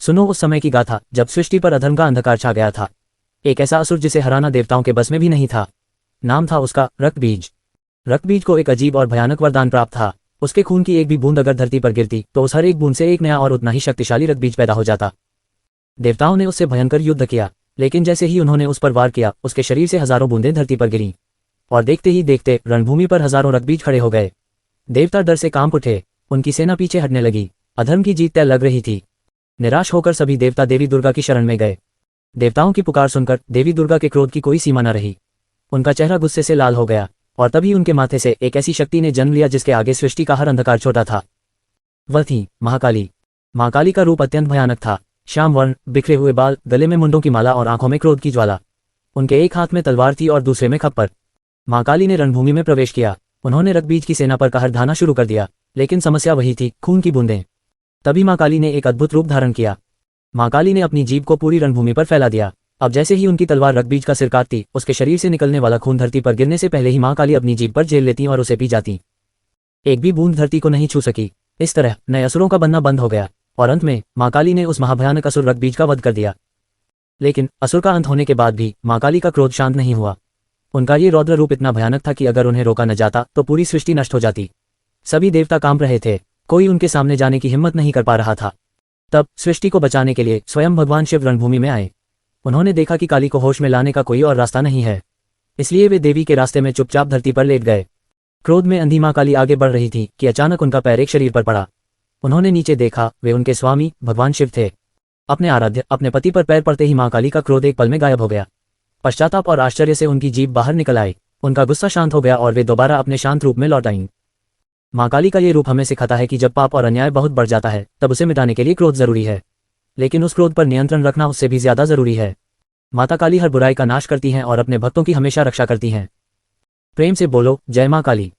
सुनो उस समय की गाथा जब सृष्टि पर अधर्म का अंधकार छा गया था। एक ऐसा असुर जिसे हराना देवताओं के बस में भी नहीं था। नाम था उसका रक्तबीज। रक्तबीज को एक अजीब और भयानक वरदान प्राप्त था। उसके खून की एक भी बूंद अगर धरती पर गिरती तो उस हर एक बूंद से एक नया और उतना ही शक्तिशाली रक्तबीज पैदा हो जाता। देवताओं ने उससे भयंकर युद्ध किया, लेकिन जैसे ही उन्होंने उस पर वार किया उसके शरीर से हजारों बूंदें धरती पर गिरीं और देखते ही देखते रणभूमि पर हजारों रक्तबीज खड़े हो गए। देवता डर से कांप उठे, उनकी सेना पीछे हटने लगी। अधर्म की जीत तय लग रही थी। निराश होकर सभी देवता देवी दुर्गा की शरण में गए। देवताओं की पुकार सुनकर देवी दुर्गा के क्रोध की कोई सीमा न रही। उनका चेहरा गुस्से से लाल हो गया और तभी उनके माथे से एक ऐसी शक्ति ने जन्म लिया जिसके आगे सृष्टि का हर अंधकार छोटा था। वह थी महाकाली। महाकाली का रूप अत्यंत भयानक था। श्याम वर्ण, बिखरे हुए बाल, गले में मुंडों की माला और आंखों में क्रोध की ज्वाला। उनके एक हाथ में तलवार थी और दूसरे में खप्पर। महाकाली ने रणभूमि में प्रवेश किया। उन्होंने रक्तबीज की सेना पर कहर ढाना शुरू कर दिया, लेकिन समस्या वही थी, खून की बूंदें। तभी महाकाली ने एक अद्भुत रूप धारण किया। महाकाली ने अपनी जीभ को पूरी रणभूमि पर फैला दिया। अब जैसे ही उनकी तलवार रक्तबीज का सिर काटती, उसके शरीर से निकलने वाला खून धरती पर गिरने से पहले ही महाकाली अपनी जीभ पर झेल लेती और उसे पी जाती। एक भी बूंद धरती को नहीं छू सकी। इस तरह नए असुरों का बनना बंद हो गया और अंत में महाकाली ने उस महाभयानक असुर रक्तबीज का वध कर दिया। लेकिन असुर का अंत होने के बाद भी महाकाली का क्रोध शांत नहीं हुआ। उनका ये रौद्र रूप इतना भयानक था कि अगर उन्हें रोका न जाता तो पूरी सृष्टि नष्ट हो जाती। सभी देवता कांप रहे थे, कोई उनके सामने जाने की हिम्मत नहीं कर पा रहा था। तब सृष्टि को बचाने के लिए स्वयं भगवान शिव रणभूमि में आए। उन्होंने देखा कि काली को होश में लाने का कोई और रास्ता नहीं है, इसलिए वे देवी के रास्ते में चुपचाप धरती पर लेट गए। क्रोध में अंधी मां काली आगे बढ़ रही थी कि अचानक उनका पैर एक शरीर पर पड़ा। उन्होंने नीचे देखा, वे उनके स्वामी भगवान शिव थे। अपने आराध्य अपने पति पर पैर पड़ते ही मां काली का क्रोध एक पल में गायब हो गया। पश्चाताप और आश्चर्य से उनकी जीभ बाहर निकल आई। उनका गुस्सा शांत हो गया और वे दोबारा अपने शांत रूप में लौट आईं। मां काली का ये रूप हमें सिखाता है कि जब पाप और अन्याय बहुत बढ़ जाता है तब उसे मिटाने के लिए क्रोध जरूरी है, लेकिन उस क्रोध पर नियंत्रण रखना उससे भी ज्यादा जरूरी है। माता काली हर बुराई का नाश करती हैं और अपने भक्तों की हमेशा रक्षा करती हैं। प्रेम से बोलो जय मां काली।